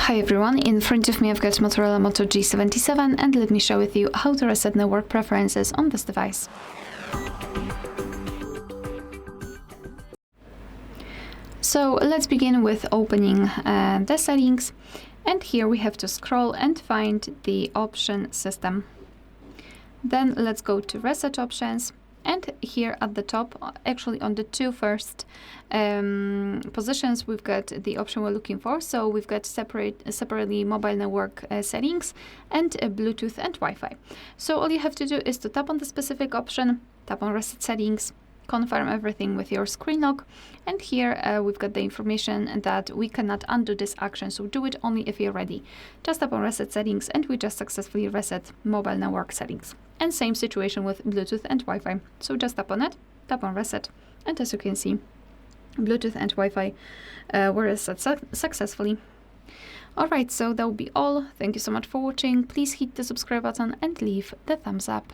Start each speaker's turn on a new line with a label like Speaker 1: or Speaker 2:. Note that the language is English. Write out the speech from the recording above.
Speaker 1: Hi everyone, in front of me I've got MOTOROLA Moto G77 and let me share with you how to reset network preferences on this device. So let's begin with opening the settings, and here we have to scroll and find the option system. Then let's go to reset options, and here at the top, actually on the two first positions, we've got the option we're looking for. So we've got separately mobile network settings and Bluetooth and Wi-Fi. So all you have to do is to tap on the specific option, tap on reset settings, confirm everything with your screen lock, and here we've got the information that we cannot undo this action, so do it only if you're ready. Just tap on reset settings and we just successfully reset mobile network settings. And same situation with Bluetooth and Wi-Fi, so just tap on it, tap on reset, and as you can see, Bluetooth and Wi-Fi were reset successfully. Alright, so that will be all. Thank you so much for watching. Please hit the subscribe button and leave the thumbs up.